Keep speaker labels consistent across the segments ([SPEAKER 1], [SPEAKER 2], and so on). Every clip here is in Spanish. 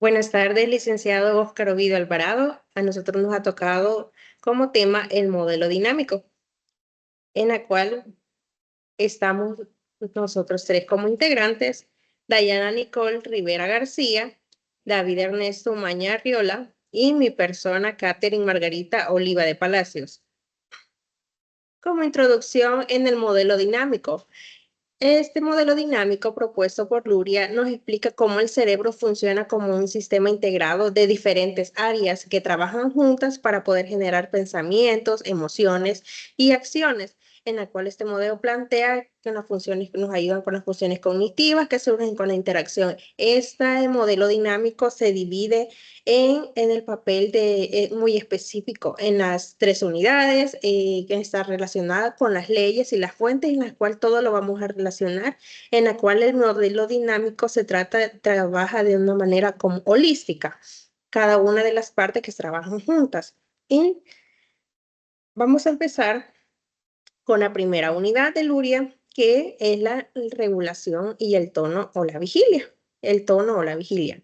[SPEAKER 1] Buenas tardes, licenciado Óscar Ovidio Alvarado. A nosotros nos ha tocado como tema el modelo dinámico, en la cual estamos nosotros tres como integrantes: Dayana Nicole Rivera García, David Ernesto Maña Arriola y mi persona, Catherine Margarita Oliva de Palacios. Como introducción en el modelo dinámico. Este modelo dinámico propuesto por Luria nos explica cómo el cerebro funciona como un sistema integrado de diferentes áreas que trabajan juntas para poder generar pensamientos, emociones y acciones, en la cual este modelo plantea que las funciones nos ayudan con las funciones cognitivas que surgen con la interacción. Este modelo dinámico se divide en el papel muy específico en las tres unidades que está relacionada con las leyes y las fuentes, en las cuales todo lo vamos a relacionar, en la cual el modelo dinámico trabaja de una manera como holística, cada una de las partes que trabajan juntas. Y vamos a empezar con la primera unidad de Luria, que es la regulación y el tono o la vigilia. El tono o la vigilia.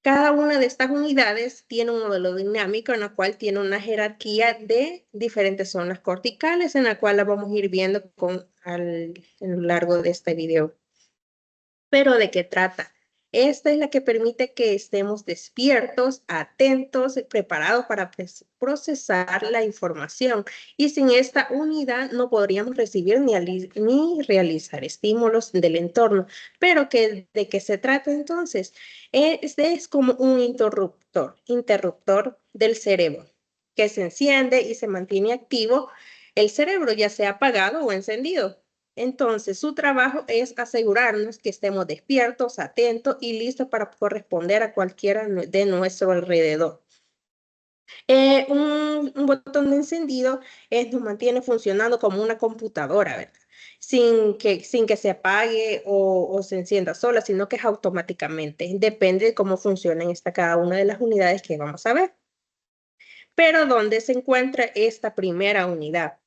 [SPEAKER 1] Cada una de estas unidades tiene un modelo dinámico en el cual tiene una jerarquía de diferentes zonas corticales, en la cual la vamos a ir viendo en lo largo de este video. ¿Pero de qué trata? Esta es la que permite que estemos despiertos, atentos, preparados para procesar la información. Y sin esta unidad no podríamos recibir ni realizar estímulos del entorno. ¿Pero de qué se trata entonces? Este es como un interruptor del cerebro, que se enciende y se mantiene activo el cerebro, ya sea apagado o encendido. Entonces, su trabajo es asegurarnos que estemos despiertos, atentos y listos para corresponder a cualquiera de nuestro alrededor. Un botón de encendido nos mantiene funcionando como una computadora, ¿verdad? Sin que se apague o se encienda sola, sino que es automáticamente. Depende de cómo funcionan cada una de las unidades que vamos a ver. Pero ¿dónde se encuentra esta primera unidad?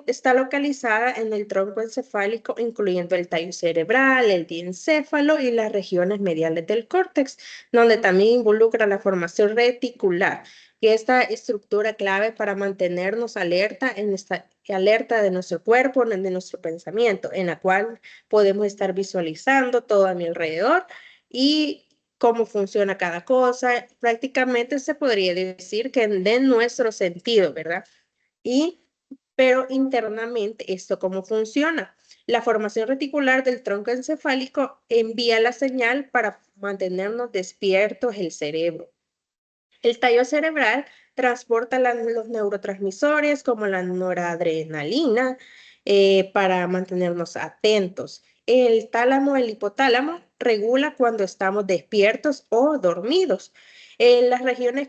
[SPEAKER 1] Está localizada en el tronco encefálico, incluyendo el tallo cerebral, el diencéfalo y las regiones mediales del córtex, donde también involucra la formación reticular, que es esta estructura clave para mantenernos alerta de nuestro cuerpo, de nuestro pensamiento, en la cual podemos estar visualizando todo a mi alrededor y cómo funciona cada cosa. Prácticamente se podría decir que de nuestro sentido, ¿verdad? Pero internamente, ¿esto cómo funciona? La formación reticular del tronco encefálico envía la señal para mantenernos despiertos el cerebro. El tallo cerebral transporta los neurotransmisores como la noradrenalina para mantenernos atentos. El hipotálamo, regula cuando estamos despiertos o dormidos. Las regiones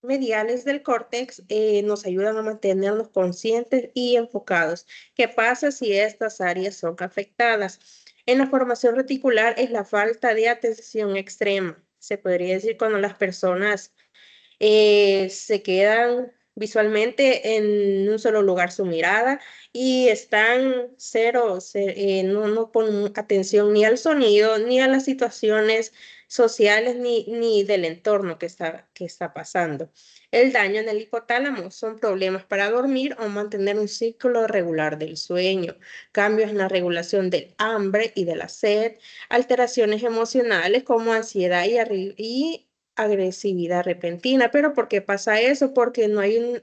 [SPEAKER 1] mediales del córtex nos ayudan a mantenernos conscientes y enfocados. ¿Qué pasa si estas áreas son afectadas? En la formación reticular es la falta de atención extrema. Se podría decir cuando las personas se quedan visualmente en un solo lugar su mirada y están no ponen atención ni al sonido, ni a las situaciones sociales, ni del entorno que está pasando. El daño en el hipotálamo son problemas para dormir o mantener un ciclo regular del sueño, cambios en la regulación del hambre y de la sed, alteraciones emocionales como ansiedad y agresividad repentina. ¿Pero por qué pasa eso? Porque no hay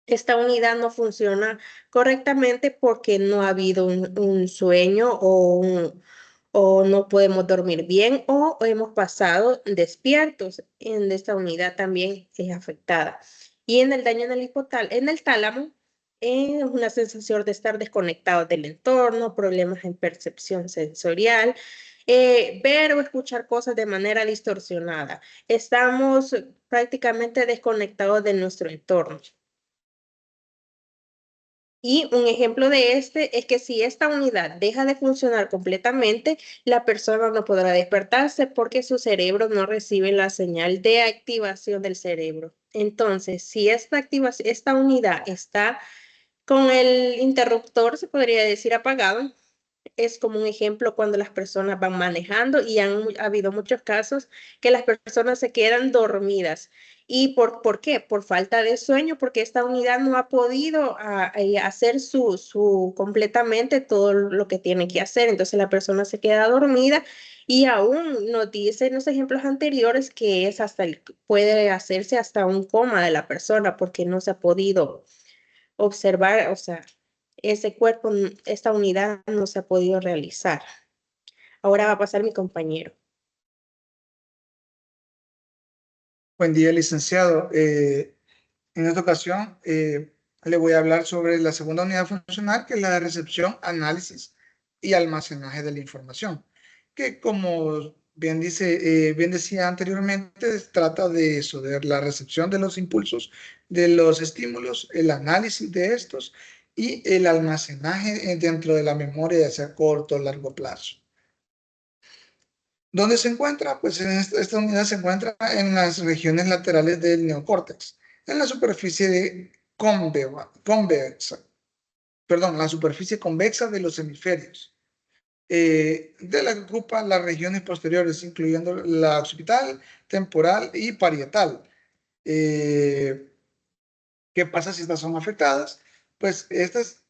[SPEAKER 1] esta unidad no funciona correctamente porque no ha habido un sueño o no podemos dormir bien o hemos pasado despiertos. En esta unidad también es afectada. Y en el daño en el tálamo, es una sensación de estar desconectado del entorno, problemas en percepción sensorial, ver o escuchar cosas de manera distorsionada. Estamos prácticamente desconectados de nuestro entorno. Y un ejemplo de este es que si esta unidad deja de funcionar completamente, la persona no podrá despertarse porque su cerebro no recibe la señal de activación del cerebro. Entonces, si esta unidad está con el interruptor, se podría decir apagado, es como un ejemplo cuando las personas van manejando y han habido muchos casos que las personas se quedan dormidas. ¿Y por qué? Por falta de sueño, porque esta unidad no ha podido hacer completamente todo lo que tiene que hacer. Entonces la persona se queda dormida y aún nos dice en los ejemplos anteriores que es puede hacerse hasta un coma de la persona porque no se ha podido observar, o sea, ese cuerpo, esta unidad no se ha podido realizar. Ahora va a pasar mi compañero.
[SPEAKER 2] Buen día, licenciado. En esta ocasión le voy a hablar sobre la segunda unidad funcional, que es la de recepción, análisis y almacenaje de la información, que como bien decía anteriormente, trata de eso, de la recepción de los impulsos, de los estímulos, el análisis de estos y el almacenaje dentro de la memoria, ya sea corto o largo plazo. ¿Dónde se encuentra? Pues en esta unidad se encuentra en las regiones laterales del neocórtex, en la superficie la superficie convexa de los hemisferios, de la que ocupa las regiones posteriores, incluyendo la occipital, temporal y parietal. Eh, ¿Qué pasa si estas son afectadas? Pues estas,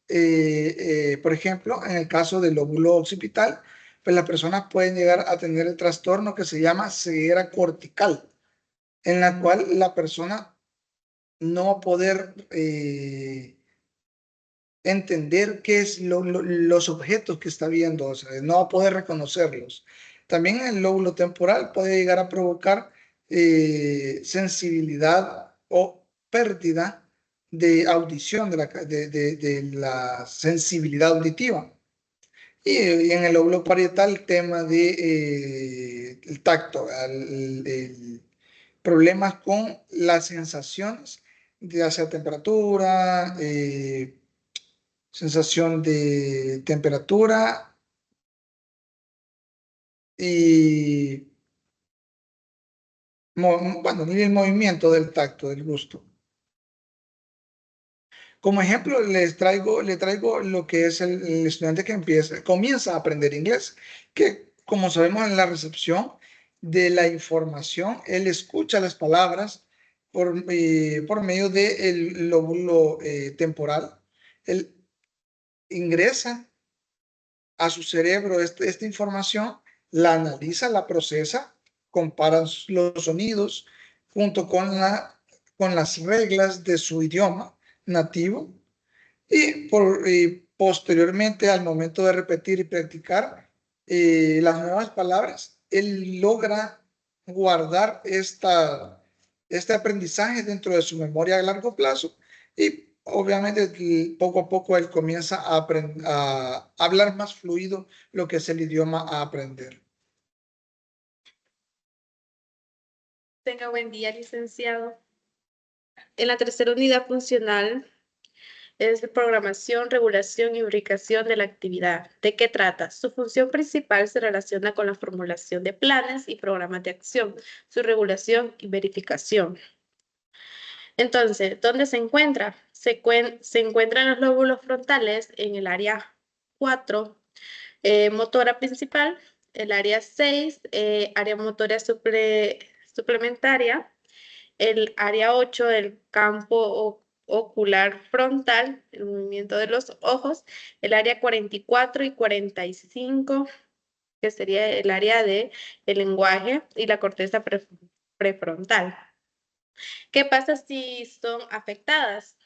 [SPEAKER 2] por ejemplo, en el caso del lóbulo occipital, pues las personas pueden llegar a tener el trastorno que se llama ceguera cortical, en la cual la persona no va a poder entender qué es los objetos que está viendo, o sea, no va a poder reconocerlos. También el lóbulo temporal puede llegar a provocar sensibilidad o pérdida de audición, de la sensibilidad auditiva. Y en el lóbulo parietal el tema de el tacto, problemas con las sensaciones, ya sea temperatura, sensación de temperatura y, bueno, y el movimiento del tacto, del gusto. Como ejemplo, le traigo lo que es el estudiante que comienza a aprender inglés, que como sabemos en la recepción de la información, él escucha las palabras por medio del lóbulo temporal. Él ingresa a su cerebro esta información, la analiza, la procesa, compara los sonidos junto con las reglas de su idioma nativo y posteriormente al momento de repetir y practicar las nuevas palabras, él logra guardar este aprendizaje dentro de su memoria a largo plazo y obviamente poco a poco él comienza a hablar más fluido lo que es el idioma a aprender.
[SPEAKER 1] Tenga buen día, licenciado. En la tercera unidad funcional es de programación, regulación y ubicación de la actividad. ¿De qué trata? Su función principal se relaciona con la formulación de planes y programas de acción, su regulación y verificación. Entonces, ¿dónde se encuentra? Se encuentra en los lóbulos frontales en el área 4, motora principal, el área 6, área motora suplementaria, el área 8 del campo ocular frontal, el movimiento de los ojos, el área 44 y 45, que sería el área de el lenguaje y la corteza prefrontal. ¿Qué pasa si son afectadas?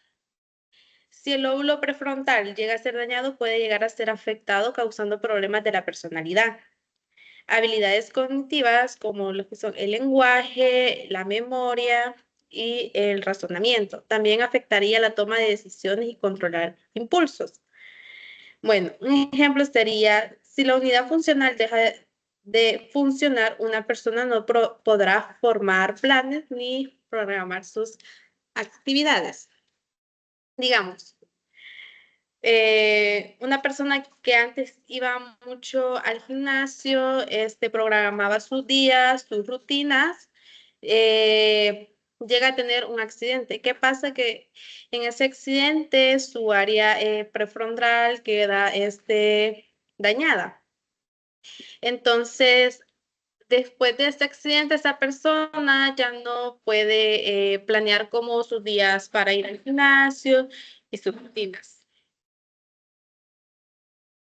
[SPEAKER 1] Si el lóbulo prefrontal llega a ser dañado, puede llegar a ser afectado causando problemas de la personalidad. Habilidades cognitivas como lo que son el lenguaje, la memoria y el razonamiento. También afectaría la toma de decisiones y controlar impulsos. Bueno, un ejemplo sería, si la unidad funcional deja de funcionar, una persona no podrá formar planes ni programar sus actividades. Digamos, una persona que antes iba mucho al gimnasio, programaba sus días, sus rutinas, llega a tener un accidente. ¿Qué pasa? Que en ese accidente su área prefrontal queda dañada. Entonces, después de este accidente, esa persona ya no puede planear como sus días para ir al gimnasio y sus rutinas.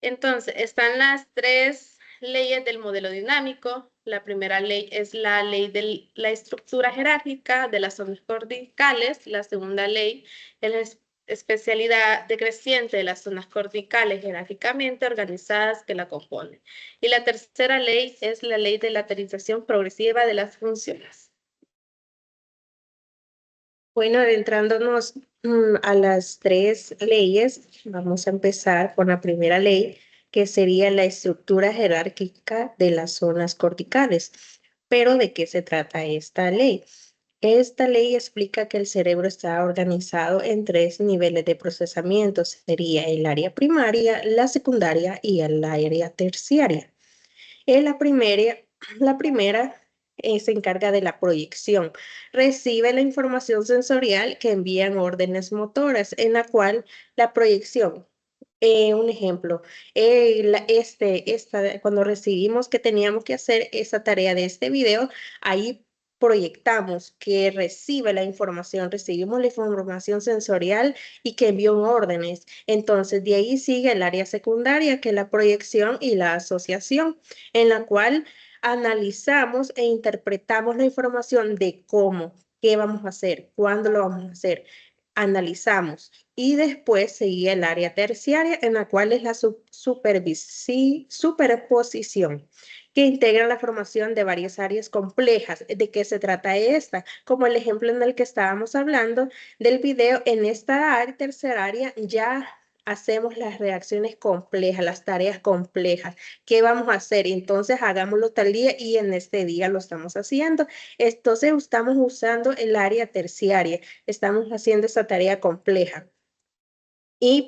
[SPEAKER 1] Entonces, están las tres leyes del modelo dinámico. La primera ley es la ley de la estructura jerárquica de las zonas corticales. La segunda ley es la especialidad decreciente de las zonas corticales jerárquicamente organizadas que la componen. Y la tercera ley es la ley de lateralización progresiva de las funciones. Bueno, adentrándonos a las tres leyes, vamos a empezar con la primera ley, que sería la estructura jerárquica de las zonas corticales. Pero ¿de qué se trata esta ley? Esta ley explica que el cerebro está organizado en tres niveles de procesamiento. Sería el área primaria, la secundaria y el área terciaria. En la primera se encarga de la proyección. Recibe la información sensorial que envían órdenes motoras, en la cual la proyección, un ejemplo, cuando recibimos que teníamos que hacer esa tarea de este video, ahí proyectamos que recibe la información, recibimos la información sensorial y que envió órdenes. Entonces, de ahí sigue el área secundaria, que es la proyección y la asociación, en la cual analizamos e interpretamos la información de cómo, qué vamos a hacer, cuándo lo vamos a hacer. Analizamos y después seguía el área terciaria, en la cual es la superposición, que integra la formación de varias áreas complejas. ¿De qué se trata esta? Como el ejemplo en el que estábamos hablando del video, en esta área terciaria ya hacemos las reacciones complejas, las tareas complejas. ¿Qué vamos a hacer? Entonces hagámoslo tal día y en este día lo estamos haciendo. Entonces estamos usando el área terciaria, estamos haciendo esta tarea compleja.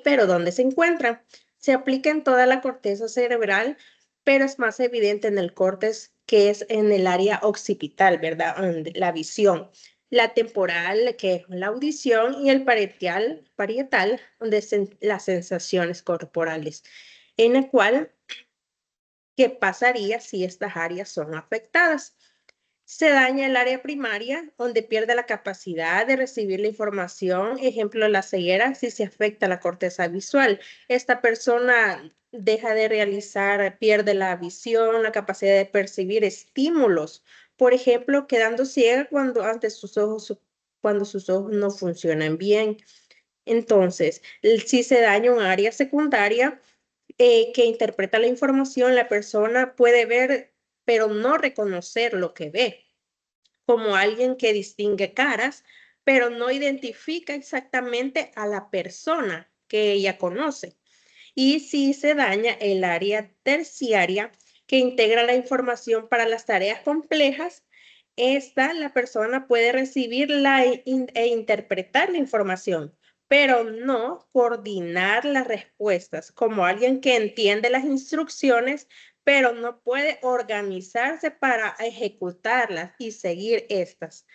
[SPEAKER 1] Pero ¿dónde se encuentra? Se aplica en toda la corteza cerebral, pero es más evidente en el córtex, que es en el área occipital, ¿verdad? La visión. La temporal, que es la audición, y el parietal, donde son las sensaciones corporales, en el cual, ¿qué pasaría si estas áreas son afectadas? Se daña el área primaria, donde pierde la capacidad de recibir la información. Ejemplo, la ceguera, si se afecta la corteza visual. Esta persona deja de realizar, pierde la visión, la capacidad de percibir estímulos. Por ejemplo, quedando ciega cuando sus ojos no funcionan bien. Entonces, si se daña un área secundaria, que interpreta la información, la persona puede ver, pero no reconocer lo que ve, como alguien que distingue caras, pero no identifica exactamente a la persona que ella conoce. Y si se daña el área terciaria, que integra la información para las tareas complejas, la persona puede recibirla e interpretar la información, pero no coordinar las respuestas, como alguien que entiende las instrucciones, pero no puede organizarse para ejecutarlas y seguir estas.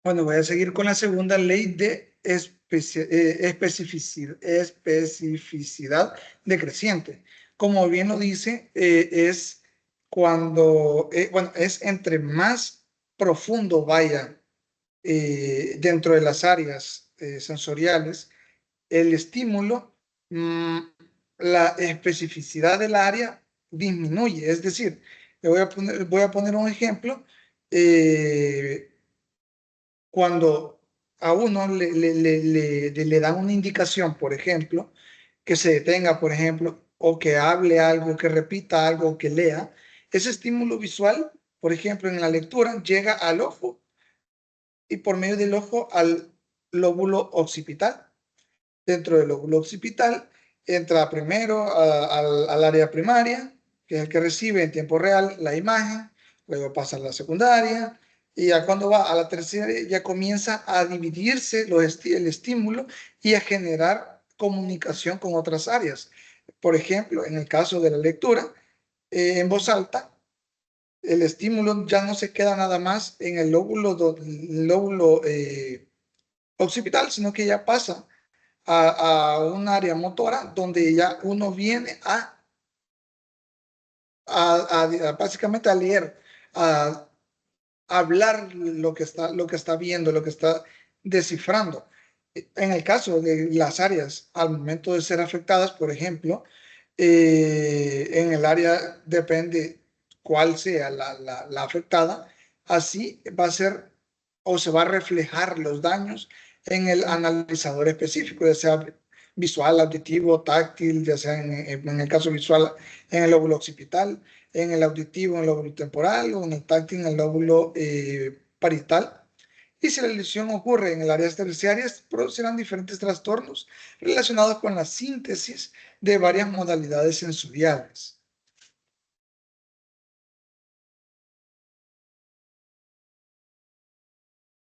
[SPEAKER 2] Bueno, voy a seguir con la segunda ley de especificidad decreciente. Como bien lo dice, es cuando, bueno, es entre más profundo vaya dentro de las áreas sensoriales el estímulo, la especificidad del área disminuye. Es decir, voy a poner un ejemplo. Cuando a uno le dan una indicación, por ejemplo, que se detenga, por ejemplo, o que hable algo, que repita algo, que lea, ese estímulo visual, por ejemplo, en la lectura, llega al ojo y por medio del ojo al lóbulo occipital. Dentro del lóbulo occipital entra primero al área primaria, que es el que recibe en tiempo real la imagen, luego pasa a la secundaria, y ya cuando va a la terciaria ya comienza a dividirse el estímulo y a generar comunicación con otras áreas. Por ejemplo, en el caso de la lectura, en voz alta, el estímulo ya no se queda nada más en el lóbulo occipital, sino que ya pasa a un área motora donde ya uno viene básicamente a leer, a hablar lo que está viendo, lo que está descifrando. En el caso de las áreas, al momento de ser afectadas, por ejemplo, en el área depende cuál sea la afectada, así va a ser o se va a reflejar los daños en el analizador específico, ya sea visual, auditivo, táctil, ya sea en el caso visual en el lóbulo occipital, en el auditivo en el lóbulo temporal o en el táctil en el lóbulo parietal. Y si la lesión ocurre en el área terciarias, producirán diferentes trastornos relacionados con la síntesis de varias modalidades sensoriales.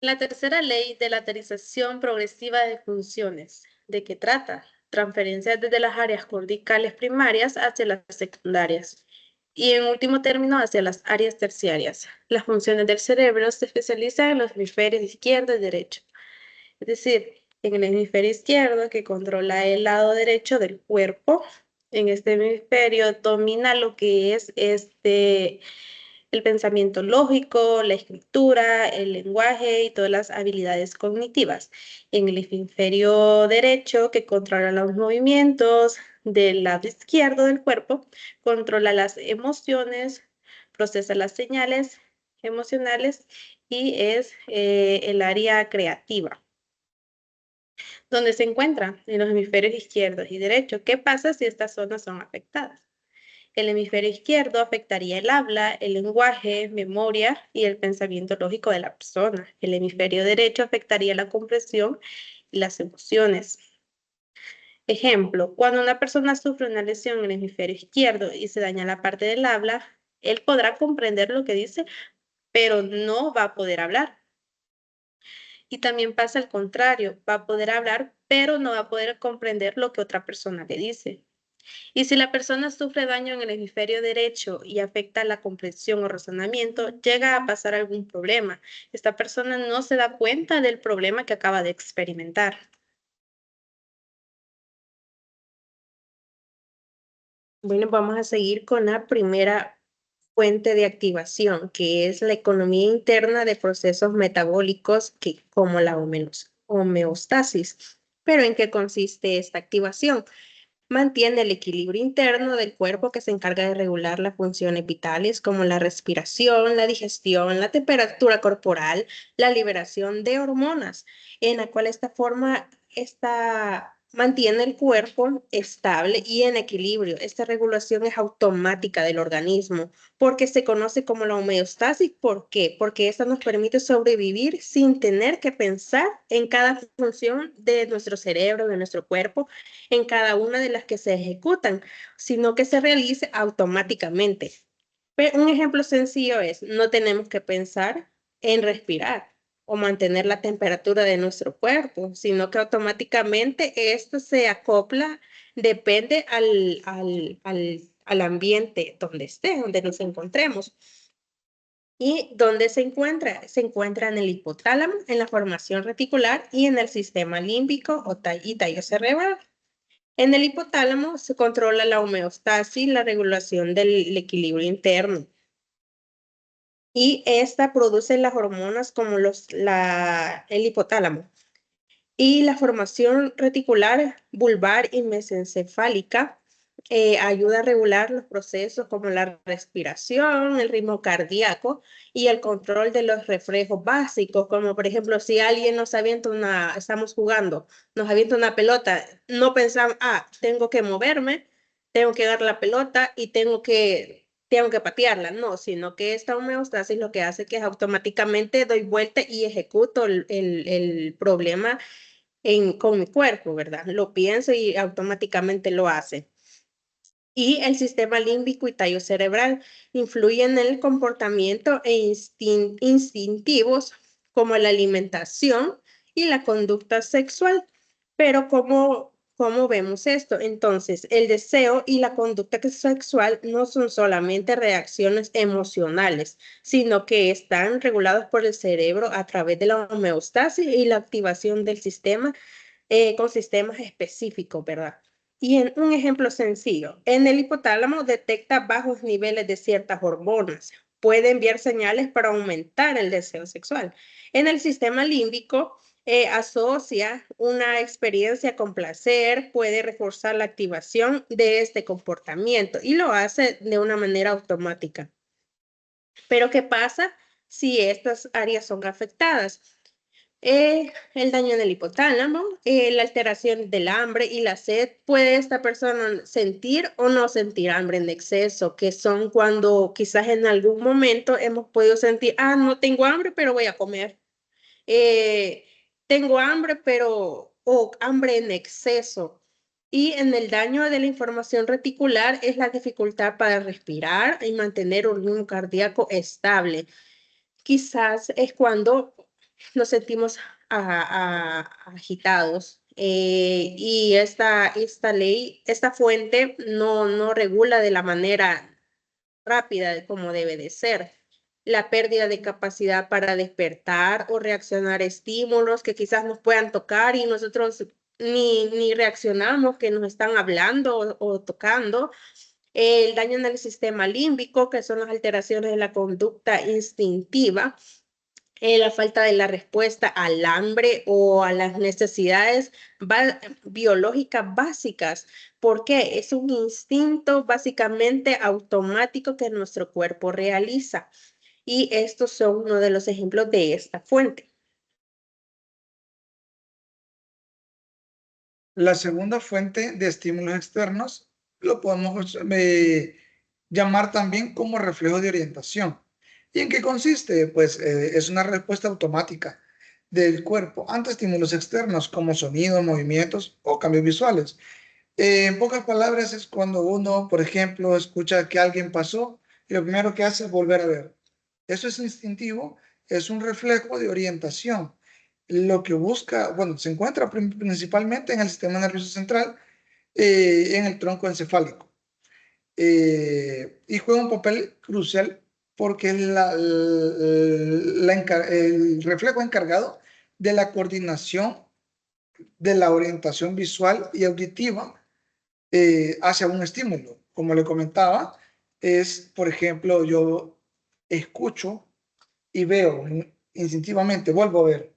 [SPEAKER 1] La tercera ley de la lateralización progresiva de funciones. ¿De qué trata? Transferencias desde las áreas corticales primarias hacia las secundarias y en último término hacia las áreas terciarias. Las funciones del cerebro se especializan en los hemisferios izquierdo y derecho. Es decir, en el hemisferio izquierdo que controla el lado derecho del cuerpo. En este hemisferio domina lo que es el pensamiento lógico, la escritura, el lenguaje y todas las habilidades cognitivas. En el hemisferio derecho, que controla los movimientos del lado izquierdo del cuerpo, controla las emociones, procesa las señales emocionales y es el área creativa. ¿Dónde se encuentra? En los hemisferios izquierdos y derechos. ¿Qué pasa si estas zonas son afectadas? El hemisferio izquierdo afectaría el habla, el lenguaje, memoria y el pensamiento lógico de la persona. El hemisferio derecho afectaría la comprensión y las emociones. Ejemplo, cuando una persona sufre una lesión en el hemisferio izquierdo y se daña la parte del habla, él podrá comprender lo que dice, pero no va a poder hablar. Y también pasa al contrario, va a poder hablar, pero no va a poder comprender lo que otra persona le dice. Y si la persona sufre daño en el hemisferio derecho y afecta la comprensión o razonamiento, llega a pasar algún problema. Esta persona no se da cuenta del problema que acaba de experimentar. Bueno, vamos a seguir con la primera fuente de activación, que es la economía interna de procesos metabólicos como la homeostasis. ¿Pero en qué consiste esta activación? Mantiene el equilibrio interno del cuerpo que se encarga de regular las funciones vitales como la respiración, la digestión, la temperatura corporal, la liberación de hormonas, en la cual esta mantiene el cuerpo estable y en equilibrio. Esta regulación es automática del organismo porque se conoce como la homeostasis. ¿Por qué? Porque esta nos permite sobrevivir sin tener que pensar en cada función de nuestro cerebro, de nuestro cuerpo, en cada una de las que se ejecutan, sino que se realice automáticamente. Pero un ejemplo sencillo es, no tenemos que pensar en respirar o mantener la temperatura de nuestro cuerpo, sino que automáticamente esto se acopla, depende al ambiente donde esté, donde nos encontremos. ¿Y dónde se encuentra? Se encuentra en el hipotálamo, en la formación reticular y en el sistema límbico y tallo cerebral. En el hipotálamo se controla la homeostasis, la regulación del equilibrio interno. Y esta produce las hormonas como el hipotálamo. Y la formación reticular vulvar y mesencefálica ayuda a regular los procesos como la respiración, el ritmo cardíaco y el control de los reflejos básicos, como por ejemplo si alguien estamos jugando, nos avienta una pelota, no pensamos, tengo que moverme, tengo que dar la pelota y tengo que patearla, no, sino que esta homeostasis lo que hace que automáticamente doy vuelta y ejecuto el problema con mi cuerpo, ¿verdad? Lo pienso y automáticamente lo hace. Y el sistema límbico y tallo cerebral influyen en el comportamiento instintivos como la alimentación y la conducta sexual. Pero ¿Cómo vemos esto? Entonces, el deseo y la conducta sexual no son solamente reacciones emocionales, sino que están regulados por el cerebro a través de la homeostasis y la activación del sistema con sistemas específicos, ¿verdad? Y en un ejemplo sencillo, en el hipotálamo detecta bajos niveles de ciertas hormonas. Puede enviar señales para aumentar el deseo sexual. En el sistema límbico, asocia una experiencia con placer, puede reforzar la activación de este comportamiento y lo hace de una manera automática. Pero ¿qué pasa si estas áreas son afectadas? El daño en el hipotálamo, la alteración del hambre y la sed. Puede esta persona sentir o no sentir hambre en exceso, que son cuando quizás en algún momento hemos podido sentir, no tengo hambre, pero voy a comer. Eh, tengo hambre, o hambre en exceso. Y en el daño de la información reticular es la dificultad para respirar y mantener un ritmo cardíaco estable. Quizás es cuando nos sentimos agitados. Y esta ley, esta fuente no regula de la manera rápida como debe de ser. La pérdida de capacidad para despertar o reaccionar a estímulos que quizás nos puedan tocar y nosotros ni reaccionamos, que nos están hablando o tocando. El daño en el sistema límbico, que son las alteraciones de la conducta instintiva, la falta de la respuesta al hambre o a las necesidades biológicas básicas, porque es un instinto básicamente automático que nuestro cuerpo realiza. Y estos son uno de los ejemplos de esta fuente.
[SPEAKER 2] La segunda fuente de estímulos externos lo podemos llamar también como reflejo de orientación. ¿Y en qué consiste? Pues es una respuesta automática del cuerpo ante estímulos externos como sonidos, movimientos o cambios visuales. En pocas palabras es cuando uno, por ejemplo, escucha que alguien pasó y lo primero que hace es volver a ver. Eso es instintivo, es un reflejo de orientación. Lo que busca, bueno, se encuentra principalmente en el sistema nervioso central, en el tronco encefálico. Y juega un papel crucial porque es el reflejo encargado de la coordinación de la orientación visual y auditiva hacia un estímulo. Como le comentaba, es, por ejemplo, yo escucho y veo instintivamente, vuelvo a ver.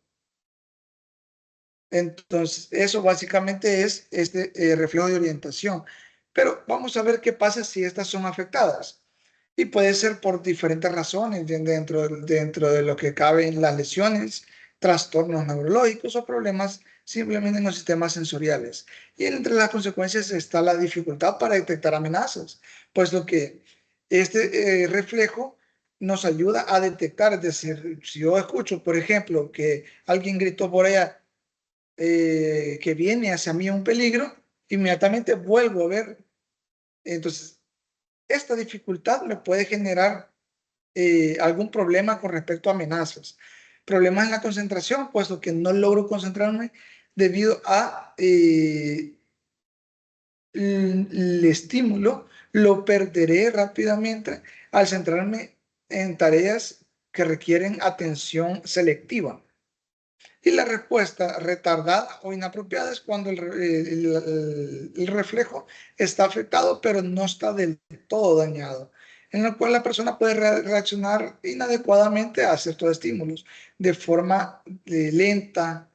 [SPEAKER 2] Entonces, eso básicamente es este reflejo de orientación. Pero vamos a ver qué pasa si estas son afectadas. Y puede ser por diferentes razones dentro de lo que caben las lesiones, trastornos neurológicos o problemas simplemente en los sistemas sensoriales. Y entre las consecuencias está la dificultad para detectar amenazas, puesto que este reflejo nos ayuda a detectar, es decir, si yo escucho, por ejemplo, que alguien gritó por allá, que viene hacia mí un peligro, inmediatamente vuelvo a ver. Entonces, esta dificultad me puede generar algún problema con respecto a amenazas. Problemas en la concentración, puesto que no logro concentrarme debido a el estímulo, lo perderé rápidamente al centrarme en tareas que requieren atención selectiva. Y la respuesta retardada o inapropiada es cuando el reflejo está afectado, pero no está del todo dañado, en el cual la persona puede reaccionar inadecuadamente a ciertos estímulos, de forma lenta,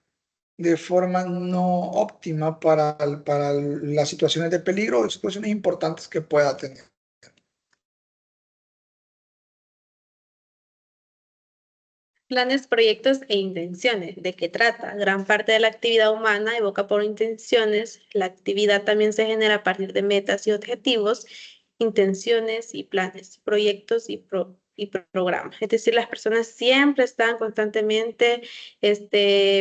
[SPEAKER 2] de forma no óptima para las situaciones de peligro o situaciones importantes que pueda tener.
[SPEAKER 3] Planes, proyectos e intenciones. ¿De qué trata? Gran parte de la actividad humana evoca por intenciones. La actividad también se genera a partir de metas y objetivos, intenciones y planes, proyectos y programas. Es decir, las personas siempre están constantemente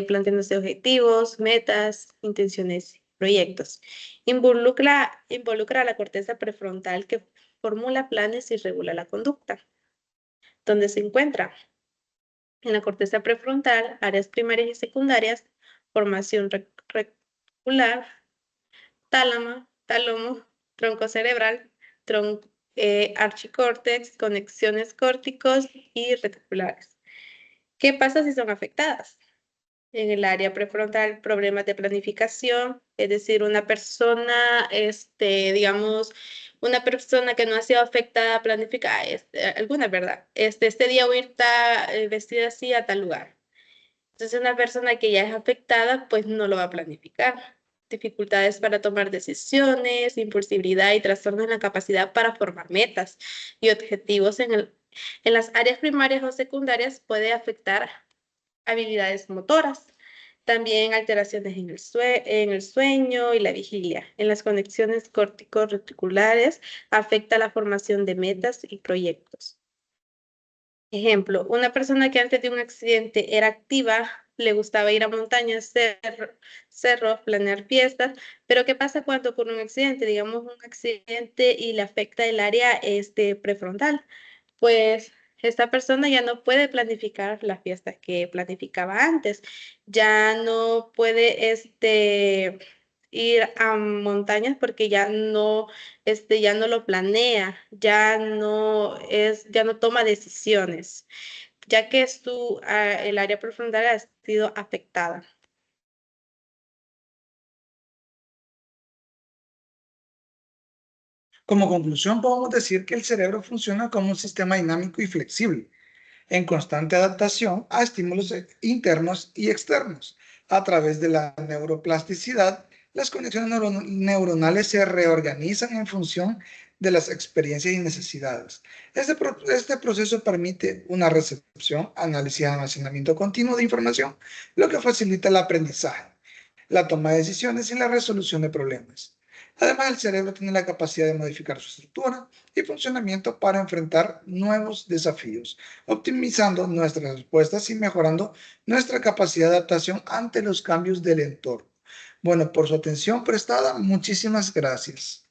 [SPEAKER 3] planteándose objetivos, metas, intenciones, proyectos. Involucra a la corteza prefrontal que formula planes y regula la conducta. ¿Dónde se encuentra? En la corteza prefrontal, áreas primarias y secundarias, formación reticular, tálamo, tronco cerebral, archicórtex, conexiones córticos y reticulares. ¿Qué pasa si son afectadas? En el área prefrontal, problemas de planificación, es decir, una persona, digamos, una persona que no ha sido afectada, planifica, alguna, ¿verdad? Este día voy a estar vestida así a tal lugar. Entonces, una persona que ya es afectada, pues no lo va a planificar. Dificultades para tomar decisiones, impulsividad y trastornos en la capacidad para formar metas y objetivos en las áreas primarias o secundarias puede afectar habilidades motoras. También alteraciones en el sueño y la vigilia. En las conexiones córtico-reticulares afecta la formación de metas y proyectos. Ejemplo, una persona que antes de un accidente era activa, le gustaba ir a montañas, cerros, planear fiestas, pero ¿qué pasa cuando ocurre un accidente? Digamos un accidente y le afecta el área prefrontal. Pues esta persona ya no puede planificar las fiestas que planificaba antes, ya no puede ir a montañas porque ya no lo planea, ya no toma decisiones, ya que el área prefrontal ha sido afectada.
[SPEAKER 2] Como conclusión, podemos decir que el cerebro funciona como un sistema dinámico y flexible, en constante adaptación a estímulos internos y externos. A través de la neuroplasticidad, las conexiones neuronales se reorganizan en función de las experiencias y necesidades. Este proceso permite una recepción, análisis y almacenamiento continuo de información, lo que facilita el aprendizaje, la toma de decisiones y la resolución de problemas. Además, el cerebro tiene la capacidad de modificar su estructura y funcionamiento para enfrentar nuevos desafíos, optimizando nuestras respuestas y mejorando nuestra capacidad de adaptación ante los cambios del entorno. Bueno, por su atención prestada, muchísimas gracias.